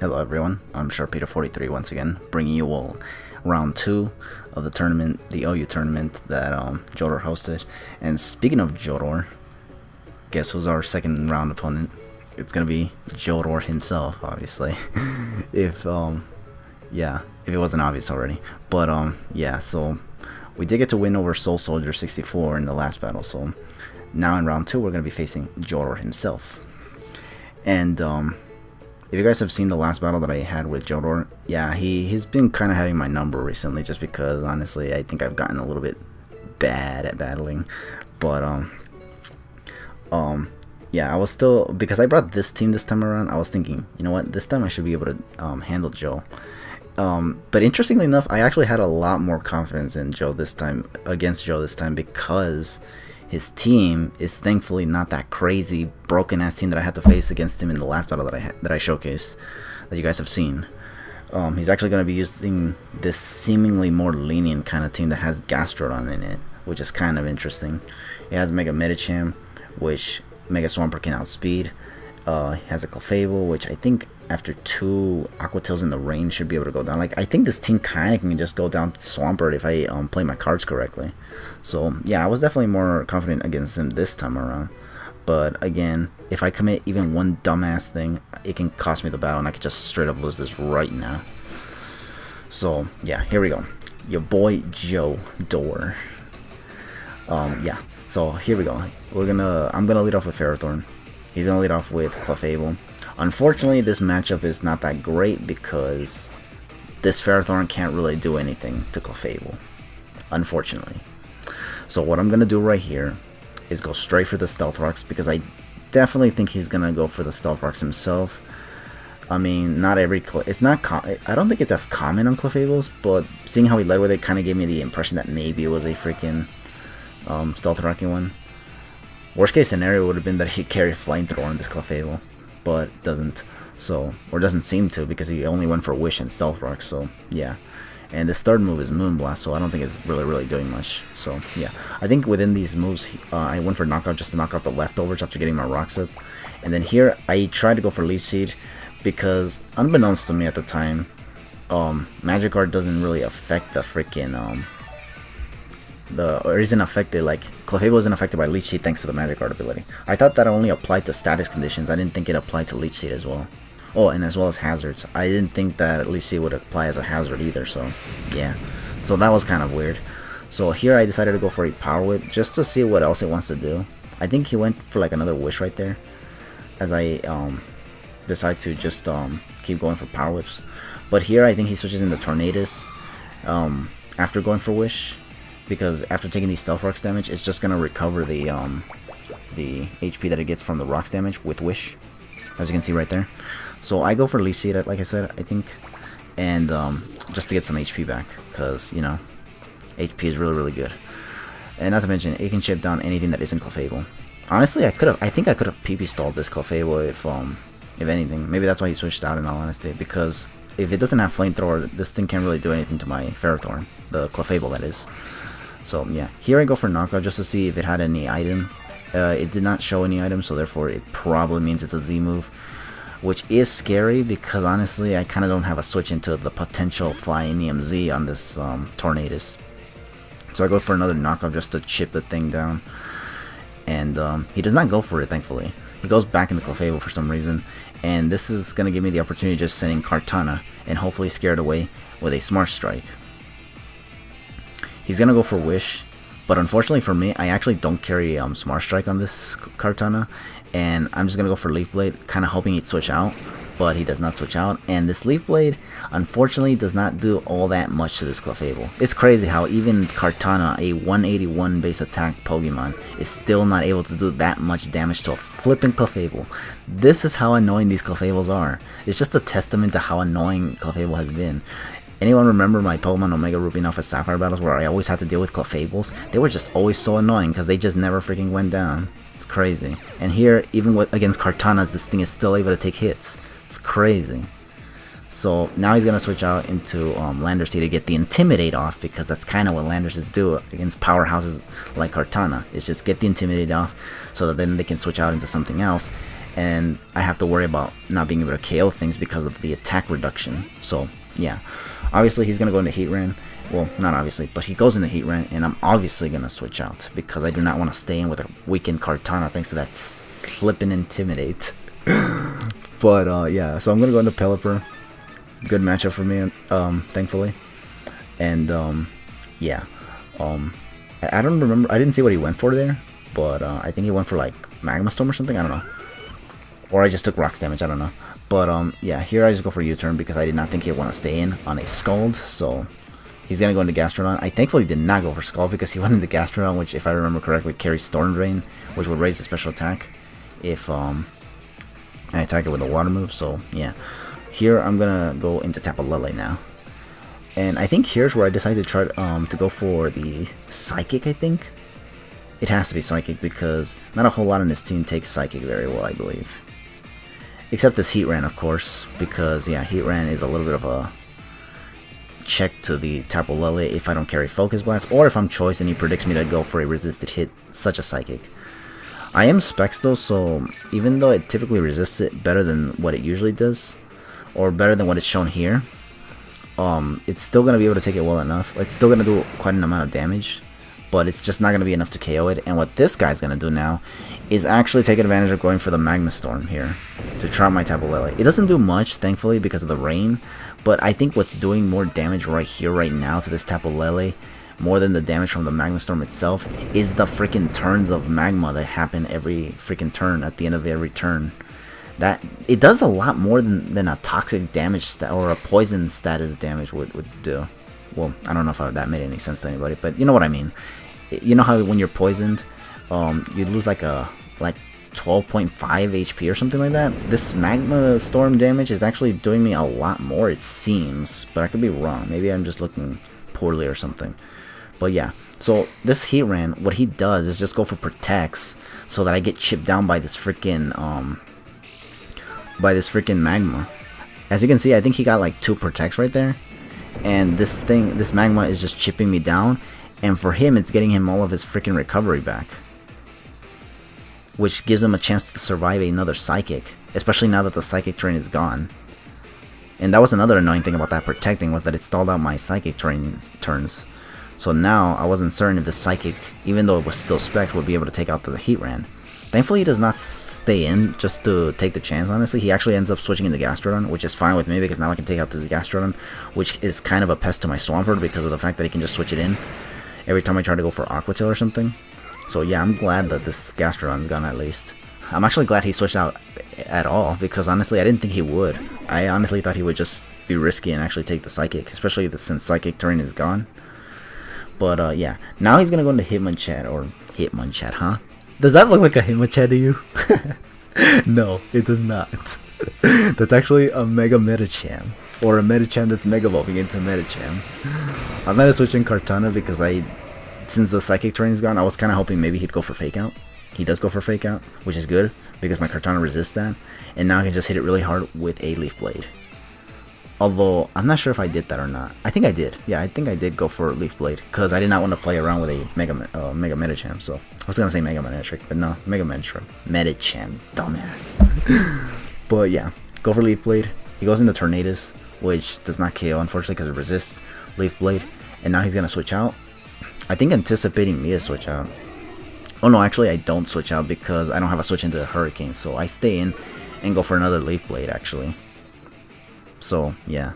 Hello everyone, I'm Sharpedo43 once again, bringing you all round 2 of the tournament, the OU tournament that Joedor hosted. And speaking of Joedor, guess who's our second round opponent? It's gonna be Joedor himself, obviously. if it wasn't obvious already. But yeah, so we did get to win over Soul Soldier 64 in the last battle, so now in round 2 we're gonna be facing Joedor himself. And if you guys have seen the last battle that I had with Joedor, yeah, he's been kind of having my number recently, just because honestly I think I've gotten a little bit bad at battling. But yeah, I was still, because I brought this team this time around, I was thinking, you know what, this time I should be able to handle Joe. But interestingly enough, I actually had a lot more confidence in Joe this time, against Joe this time, because his team is thankfully not that crazy broken ass team that I had to face against him in the last battle that I showcased, that you guys have seen. He's actually going to be using this seemingly more lenient kind of team that has Gastrodon in it, which is kind of interesting. It has Mega Medicham, which Mega Swampert can outspeed. He has a Clefable, which I think after 2 Aqua Tails in the rain should be able to go down. Like, I think this team kind of can just go down to Swampert if I play my cards correctly. So yeah, I was definitely more confident against him this time around. But again, if I commit even one dumbass thing, it can cost me the battle and I could just straight up lose this right now. So yeah, here we go. Your boy Joedor. Yeah, so here we go. I'm gonna lead off with Ferrothorn. He's gonna lead off with Clefable. Unfortunately, this matchup is not that great because this Ferrothorn can't really do anything to Clefable, unfortunately. So what I'm going to do right here is go straight for the Stealth Rocks, because I definitely think he's going to go for the Stealth Rocks himself. I mean, not every... I don't think it's as common on Clefables, but seeing how he led with it kind of gave me the impression that maybe it was a freaking Stealth Rocky one. Worst case scenario would have been that he carried Flamethrower on this Clefable, but doesn't, so, or doesn't seem to, because he only went for Wish and Stealth Rock. So yeah, and this third move is Moonblast, so I don't think it's really doing much. So yeah, I think within these moves I went for Knockout just to knock out the leftovers after getting my rocks up. And then here I tried to go for Leech Seed, because unbeknownst to me at the time, Magikarp doesn't really affect the freaking or isn't affected, like Clefable isn't affected by Leech Seed thanks to the Magikarp ability. I thought that only applied to status conditions. I didn't think it applied to Leech Seed as well. Oh, and as well as hazards. I didn't think that Leech Seed would apply as a hazard either, so yeah. So that was kind of weird. So here I decided to go for a Power Whip just to see what else it wants to do. I think he went for like another Wish right there, as I decide to just keep going for Power Whips. But here I think he switches into Tornadus after going for Wish, because after taking these Stealth Rocks damage, it's just gonna recover the HP that it gets from the Rocks damage with Wish, as you can see right there. So I go for Leech Seed, like I said, I think, and just to get some HP back, because you know, HP is really good, and not to mention it can chip down anything that isn't Clefable. Honestly, I think I could have PP stalled this Clefable if anything. Maybe that's why he switched out, in all honesty, because if it doesn't have Flamethrower, this thing can't really do anything to my Ferrothorn, the Clefable that is. So yeah, here I go for Knockout just to see if it had any item. It did not show any item, so therefore it probably means it's a Z move, which is scary, because honestly I kind of don't have a switch into the potential Flying EMZ on this Tornadus. So I go for another Knockout just to chip the thing down, and he does not go for it, thankfully. He goes back into Clefable for some reason, and this is going to give me the opportunity of just sending Kartana and hopefully scare it away with a Smart Strike. He's gonna go for Wish, but unfortunately for me, I actually don't carry Smart Strike on this Kartana, and I'm just gonna go for Leaf Blade, kind of hoping he'd switch out, but he does not switch out, and this Leaf Blade unfortunately does not do all that much to this Clefable. It's crazy how even Kartana, a 181 base attack Pokemon, is still not able to do that much damage to a flipping Clefable. This is how annoying these Clefables are. It's just a testament to how annoying Clefable has been. Anyone remember my Pokemon Omega Ruby and Alpha Sapphire battles where I always had to deal with Clefables? They were just always so annoying because they just never freaking went down. It's crazy. And here, even against Kartanas, this thing is still able to take hits. It's crazy. So now he's going to switch out into Landorus-T to get the Intimidate off, because that's kind of what Landorus do against powerhouses like Kartana. Is just get the Intimidate off so that then they can switch out into something else. and I have to worry about not being able to KO things because of the attack reduction. So yeah, obviously he's gonna go into Heat Ran. Well, not obviously, but he goes into Heat Ran, and I'm obviously gonna switch out because I do not want to stay in with a weakened Kartana thanks to that flippin' Intimidate. But yeah, so I'm gonna go into Pelipper. Good matchup for me, thankfully. And yeah, I don't remember. I didn't see what he went for there, but I think he went for like Magma Storm or something. I don't know. Or I just took rocks damage, I don't know. But yeah, here I just go for U-turn because I did not think he'd want to stay in on a Scald, so he's going to go into Gastrodon. I thankfully did not go for Scald because he went into Gastrodon, which if I remember correctly carries Storm Drain, which would raise the special attack if I attack it with a water move. So yeah, here I'm going to go into Tapu Lele now. And I think here's where I decided to try to go for the Psychic, I think. It has to be Psychic because not a whole lot on this team takes Psychic very well, I believe. Except this Heat Ran, of course, because yeah, Heat Ran is a little bit of a check to the Tapu Lele if I don't carry Focus Blast, or if I'm Choice and he predicts me to go for a resisted hit, such a Psychic. I am Specs though, so even though it typically resists it better than what it usually does, or better than what it's shown here, it's still going to be able to take it well enough. It's still going to do quite an amount of damage, but it's just not going to be enough to KO it. And what this guy's going to do now is actually take advantage of going for the Magma Storm here to trap my Tapu Lele. It doesn't do much, thankfully, because of the rain, but I think what's doing more damage right here, right now to this Tapu Lele, more than the damage from the Magma Storm itself, is the freaking turns of Magma that happen every freaking turn, at the end of every turn. That it does a lot more than a toxic damage or a poison status damage would do. Well, I don't know if that made any sense to anybody, but you know what I mean. You know how when you're poisoned, you lose like 12.5 HP or something like that? This Magma Storm damage is actually doing me a lot more, it seems, but I could be wrong. Maybe I'm just looking poorly or something. But yeah, so this Heat Ran, what he does is just go for Protects so that I get chipped down by this freaking Magma. As you can see, I think he got like 2 Protects right there, and this Magma is just chipping me down. And for him, it's getting him all of his freaking recovery back, which gives him a chance to survive another Psychic, especially now that the Psychic Terrain is gone. And that was another annoying thing about that Protecting, was that it stalled out my Psychic Terrain turns. So now I wasn't certain if the Psychic, even though it was still Spec, would be able to take out the Heat Ran. Thankfully, he does not stay in just to take the chance, honestly. He actually ends up switching into Gastrodon, which is fine with me because now I can take out this Gastrodon, which is kind of a pest to my Swampert because of the fact that he can just switch it in every time I try to go for Aqua Tail or something. So yeah, I'm glad that this Gastrodon's gone at least. I'm actually glad he switched out at all, because honestly I didn't think he would. I honestly thought he would just be risky and actually take the Psychic, especially since Psychic Terrain is gone. But yeah, now he's gonna go into Hitmonchan, or Hitmonchan, huh? Does that look like a Hitmonchan to you? No, it does not. That's actually a Mega Medicham, or a Medicham that's Mega Evolving into Medicham. I'm not switching Kartana because since the Psychic Terrain is gone, I was kind of hoping maybe he'd go for Fake Out. He does go for Fake Out, which is good because my Kartana resists that, and now I can just hit it really hard with a Leaf Blade. Although I'm not sure if I did that or not. I think I did. Yeah, I think I did go for Leaf Blade because I did not want to play around with a Mega Medicham. So I was gonna say Mega Manectric, but no, Mega Medicham, dumbass. But yeah, go for Leaf Blade. He goes into Tornadus, which does not KO unfortunately because it resists Leaf Blade, and now he's gonna switch out. I think anticipating me to switch out. Oh no, actually I don't switch out because I don't have a switch into Hurricane, so I stay in and go for another Leaf Blade actually. So yeah,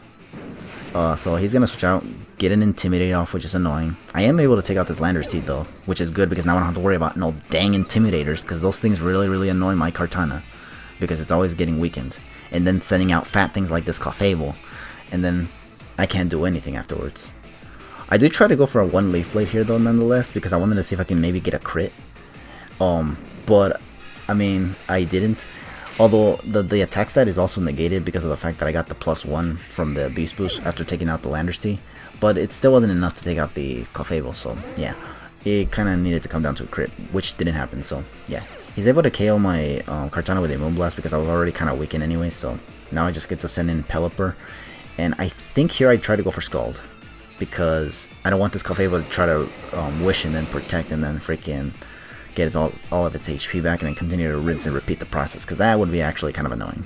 so he's gonna switch out, get an Intimidate off, which is annoying. I am able to take out this Landorus-T though, which is good because now I don't have to worry about no dang Intimidators, because those things really annoy my Kartana because it's always getting weakened, and then sending out fat things like this Clefable, and then I can't do anything afterwards. I did try to go for a 1 Leaf Blade here though nonetheless, because I wanted to see if I can maybe get a crit. But I mean I didn't. Although the attack stat is also negated because of the fact that I got the +1 from the Beast Boost after taking out the Landorus-T, but it still wasn't enough to take out the Clefable, so yeah, it kind of needed to come down to a crit, which didn't happen, so yeah. He's able to KO my Kartana with a Moonblast because I was already kind of weakened anyway, so now I just get to send in Pelipper, and I think here I try to go for Scald, because I don't want this Clefable to try to Wish and then Protect and then freaking get all of its HP back, and then continue to rinse and repeat the process, because that would be actually kind of annoying.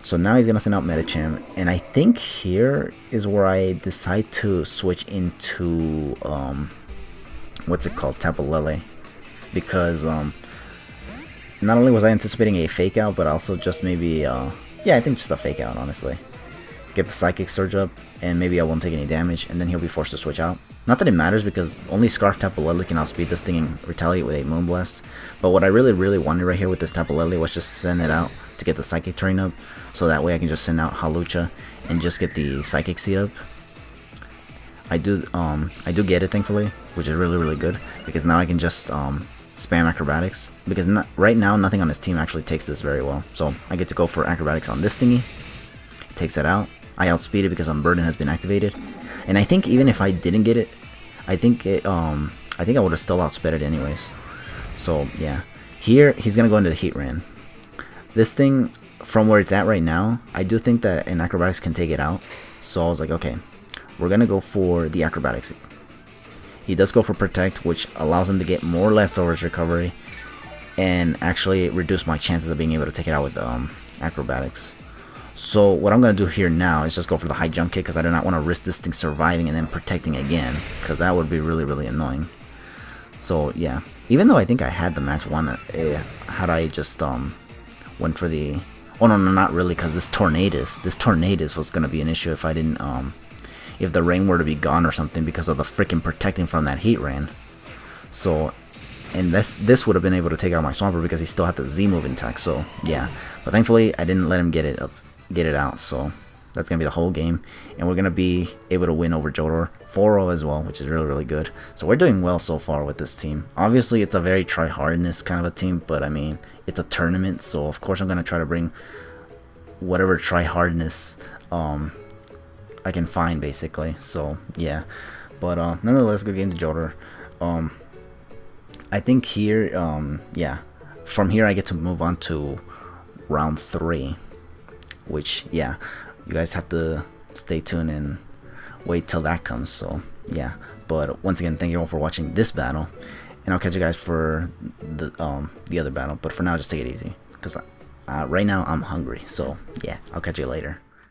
So now he's gonna send out Medicham, and I think here is where I decide to switch into what's it called, Tapu Lele, because not only was I anticipating a fake out, but also just maybe yeah, I think just a fake out, honestly. Get the Psychic Surge up, and maybe I won't take any damage, and then he'll be forced to switch out. Not that it matters, because only Scarf Tapu Lele can outspeed this thing and retaliate with a Moonblast. But what I really wanted right here with this Tapu Lele was just send it out to get the Psychic Terrain up, so that way I can just send out Hawlucha and just get the Psychic Seed up. I do get it, thankfully, which is really good, because now I can just spam Acrobatics, because right now nothing on his team actually takes this very well. So I get to go for Acrobatics on this thingy. It takes it out. I outspeed it because Unburden has been activated, and I think even if I didn't get it, I think I would have still outsped it anyways. So yeah, here he's gonna go into the Heat Ran. This thing, from where it's at right now, I do think that an Acrobatics can take it out. So I was like, okay, we're gonna go for the Acrobatics. He does go for Protect, which allows him to get more Leftovers recovery and actually reduce my chances of being able to take it out with Acrobatics. So what I'm going to do here now is just go for the High Jump Kick, because I do not want to risk this thing surviving and then protecting again, because that would be really annoying. So yeah, even though I think I had the match won, had I just went for the... Oh no, not really, because this Tornadus was going to be an issue if I didn't... if the rain were to be gone or something, because of the freaking protecting from that Heat Ran. So, and this would have been able to take out my Swampert because he still had the Z move intact. So yeah, but thankfully I didn't let him get it out. So that's gonna be the whole game, and we're gonna be able to win over Joedor 4-0 as well, which is really good. So we're doing well so far with this team. Obviously it's a very try-hardness kind of a team, but I mean, it's a tournament, so of course I'm gonna try to bring whatever try-hardness I can find, basically. So yeah, but nonetheless, good game to Joedor. I think here, yeah, from here I get to move on to round 3, which, yeah, you guys have to stay tuned and wait till that comes. So yeah, but once again, thank you all for watching this battle, and I'll catch you guys for the other battle. But for now, just take it easy, because right now I'm hungry. So yeah, I'll catch you later.